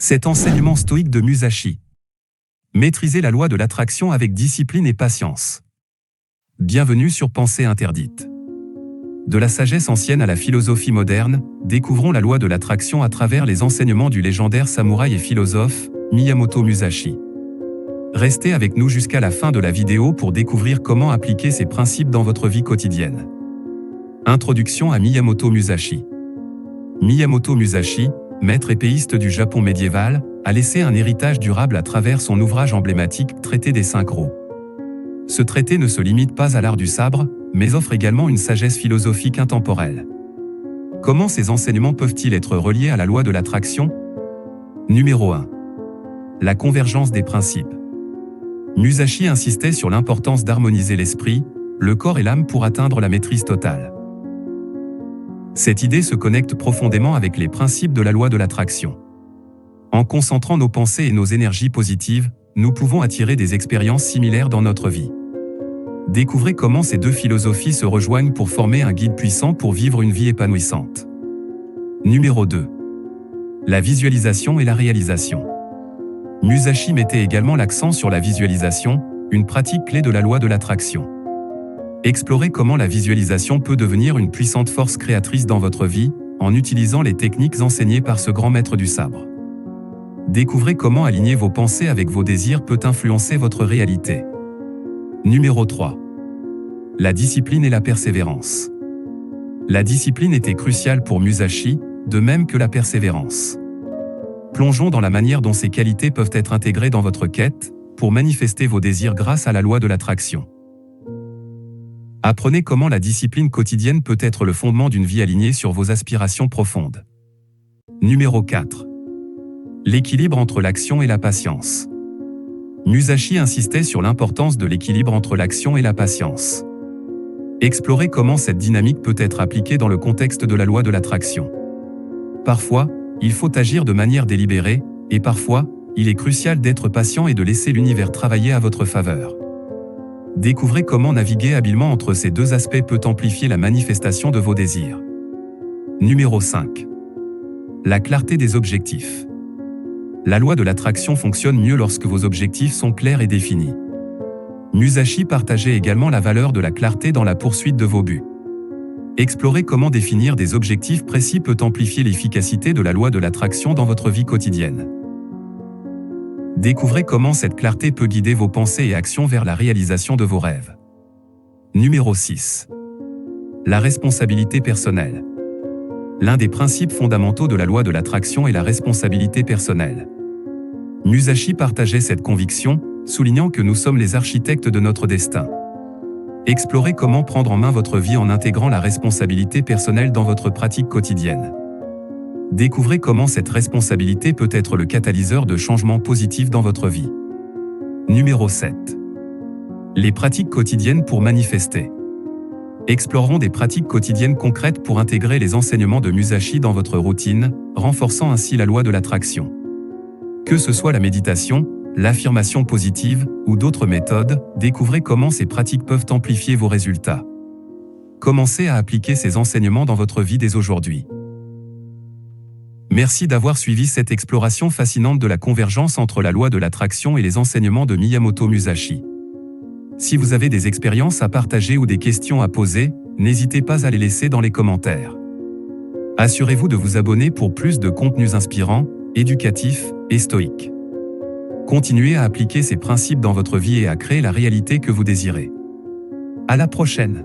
Cet enseignement stoïque de Musashi. Maîtriser la loi de l'attraction avec discipline et patience. Bienvenue sur Pensée interdite. De la sagesse ancienne à la philosophie moderne, découvrons la loi de l'attraction à travers les enseignements du légendaire samouraï et philosophe, Miyamoto Musashi. Restez avec nous jusqu'à la fin de la vidéo pour découvrir comment appliquer ces principes dans votre vie quotidienne. Introduction à Miyamoto Musashi. Miyamoto Musashi, maître épéiste du Japon médiéval, a laissé un héritage durable à travers son ouvrage emblématique Traité des 5 roues. Ce traité ne se limite pas à l'art du sabre, mais offre également une sagesse philosophique intemporelle. Comment ces enseignements peuvent-ils être reliés à la loi de l'attraction? Numéro 1. La convergence des principes. Musashi insistait sur l'importance d'harmoniser l'esprit, le corps et l'âme pour atteindre la maîtrise totale. Cette idée se connecte profondément avec les principes de la loi de l'attraction. En concentrant nos pensées et nos énergies positives, nous pouvons attirer des expériences similaires dans notre vie. Découvrez comment ces deux philosophies se rejoignent pour former un guide puissant pour vivre une vie épanouissante. Numéro 2. La visualisation et la réalisation. Musashi mettait également l'accent sur la visualisation, une pratique clé de la loi de l'attraction. Explorez comment la visualisation peut devenir une puissante force créatrice dans votre vie, en utilisant les techniques enseignées par ce grand maître du sabre. Découvrez comment aligner vos pensées avec vos désirs peut influencer votre réalité. Numéro 3. La discipline et la persévérance. La discipline était cruciale pour Musashi, de même que la persévérance. Plongeons dans la manière dont ces qualités peuvent être intégrées dans votre quête, pour manifester vos désirs grâce à la loi de l'attraction. Apprenez comment la discipline quotidienne peut être le fondement d'une vie alignée sur vos aspirations profondes. Numéro 4. L'équilibre entre l'action et la patience. Musashi insistait sur l'importance de l'équilibre entre l'action et la patience. Explorez comment cette dynamique peut être appliquée dans le contexte de la loi de l'attraction. Parfois, il faut agir de manière délibérée, et parfois, il est crucial d'être patient et de laisser l'univers travailler à votre faveur. Découvrez comment naviguer habilement entre ces deux aspects peut amplifier la manifestation de vos désirs. Numéro 5. La clarté des objectifs. La loi de l'attraction fonctionne mieux lorsque vos objectifs sont clairs et définis. Musashi partageait également la valeur de la clarté dans la poursuite de vos buts. Explorez comment définir des objectifs précis peut amplifier l'efficacité de la loi de l'attraction dans votre vie quotidienne. Découvrez comment cette clarté peut guider vos pensées et actions vers la réalisation de vos rêves. Numéro 6. La responsabilité personnelle. L'un des principes fondamentaux de la loi de l'attraction est la responsabilité personnelle. Musashi partageait cette conviction, soulignant que nous sommes les architectes de notre destin. Explorez comment prendre en main votre vie en intégrant la responsabilité personnelle dans votre pratique quotidienne. Découvrez comment cette responsabilité peut être le catalyseur de changements positifs dans votre vie. Numéro 7. Les pratiques quotidiennes pour manifester. Explorons des pratiques quotidiennes concrètes pour intégrer les enseignements de Musashi dans votre routine, renforçant ainsi la loi de l'attraction. Que ce soit la méditation, l'affirmation positive ou d'autres méthodes, découvrez comment ces pratiques peuvent amplifier vos résultats. Commencez à appliquer ces enseignements dans votre vie dès aujourd'hui. Merci d'avoir suivi cette exploration fascinante de la convergence entre la loi de l'attraction et les enseignements de Miyamoto Musashi. Si vous avez des expériences à partager ou des questions à poser, n'hésitez pas à les laisser dans les commentaires. Assurez-vous de vous abonner pour plus de contenus inspirants, éducatifs et stoïques. Continuez à appliquer ces principes dans votre vie et à créer la réalité que vous désirez. À la prochaine!